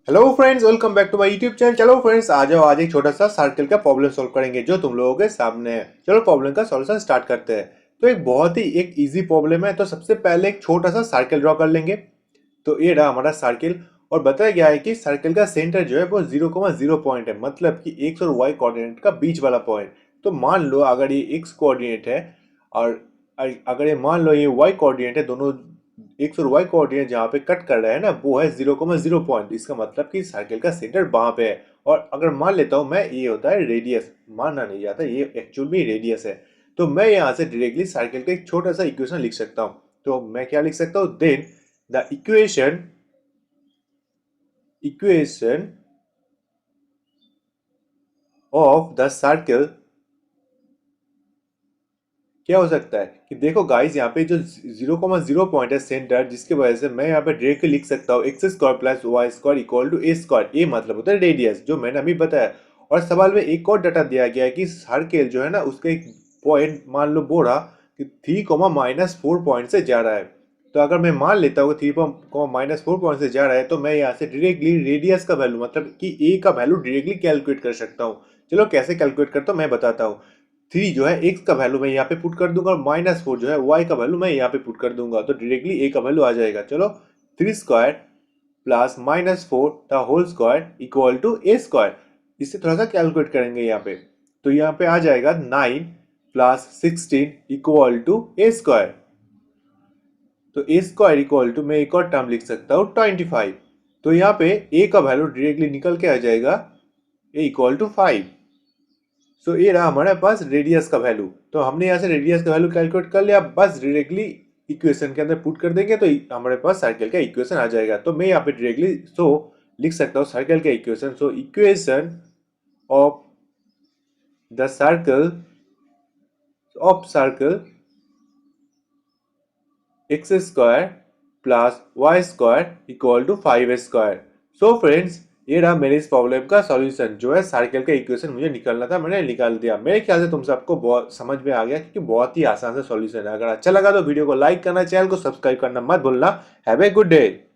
Hello friends, welcome back to my YouTube channel. चलो friends, आ जाओ, आज एक छोटा सा सर्कल का प्रॉब्लम सॉल्व करेंगे जो तुम लोगों के सामने है। चलो प्रॉब्लम का सॉल्यूशन स्टार्ट करते हैं। तो एक बहुत ही एक इजी प्रॉब्लम है। तो सबसे पहले एक छोटा सा सर्कल ड्रॉ कर लेंगे। तो ये रहा हमारा सर्कल। और बताया गया है कि सर्कल का सेंटर जो है वो 0,0 पॉइंट है, मतलब कि एक्स और वाई कोऑर्डिनेट का बीच वाला पॉइंट। तो मान लो अगर ये एक्स कोऑर्डिनेट है और अगर ये मान लो ये वाई कोऑर्डिनेट है, दोनों एक्स और वाई कोऑर्डिनेट जहाँ पे कट कर रहा है ना, वो है 0,0 पॉइंट। इसका मतलब कि सर्कल का सेंटर वहां पे है। और अगर मान लेता हूँ मैं, ये होता है रेडियस, मानना नहीं जाता, ये एक्चुअल में रेडियस है। तो मैं यहाँ से डायरेक्टली सर्कल का एक छोटा सा इक्वेशन लिख सकता हूँ। तो मैं क्या लिख सकता हूँ, then the equation of the circle क्या हो सकता है कि देखो गाइस, यहाँ पे जो 0,0 पॉइंट है सेंटर, जिसकी वजह से मैं यहाँ पे डायरेक्टली लिख सकता हूँ X square plus Y square equal to A square. A मतलब होता है रेडियस, जो मैंने अभी बताया। और सवाल में एक और डाटा दिया गया है कि सर्कल जो है ना, उसका एक पॉइंट मान लो बोला कि 3,-4 पॉइंट से जा रहा है। तो अगर मैं मान लेता हूँ 3,-4 पॉइंट से जा रहा है, तो मैं यहाँ से डायरेक्टली रेडियस का वैल्यू, मतलब कि ए का वैल्यू डायरेक्टली कैलकुलेट कर सकता हूँ। चलो कैसे कैलकुलेट करता हूँ मैं बताता हूँ। 3 जो है एक्स का वैल्यू मैं यहाँ पे पुट कर दूंगा, और -4 जो है वाई का वैल्यू मैं यहाँ पे पुट कर दूंगा, तो डायरेक्टली ए का वैल्यू आ जाएगा। चलो, 3 square plus -4 the whole square equal to A square. इससे थोड़ा सा कैलकुलेट करेंगे यहाँ पे। तो यहाँ पे आ जाएगा 9 plus 16 equal to A square. तो ए स्क्वायर इक्वल टू मैं एक और टर्म लिख सकता हूँ 25। तो यहाँ पे ए का वैल्यू डायरेक्टली निकल के आ जाएगा ए इक्वल टू 5। सो ये रहा हमारे पास रेडियस का वैल्यू। तो हमने यहाँ से रेडियस का वैल्यू कैलकुलेट कर लिया, बस डायरेक्टली इक्वेशन के अंदर पुट कर देंगे तो हमारे पास सर्कल का इक्वेशन आ जाएगा। तो मैं यहाँ पे डायरेक्टली लिख सकता हूँ सर्कल का equation. So equation of the circle x square plus Y square equal to 5 square. So friends, ये रहा मेरे इस प्रॉब्लम का सॉल्यूशन, जो है सर्कल का इक्वेशन मुझे निकालना था, मैंने निकाल दिया। मेरे ख्याल से तुम सबको बहुत समझ में आ गया, क्योंकि बहुत ही आसान से सॉल्यूशन है। अगर अच्छा लगा तो वीडियो को लाइक करना, चैनल को सब्सक्राइब करना मत भूलना। Have a good day.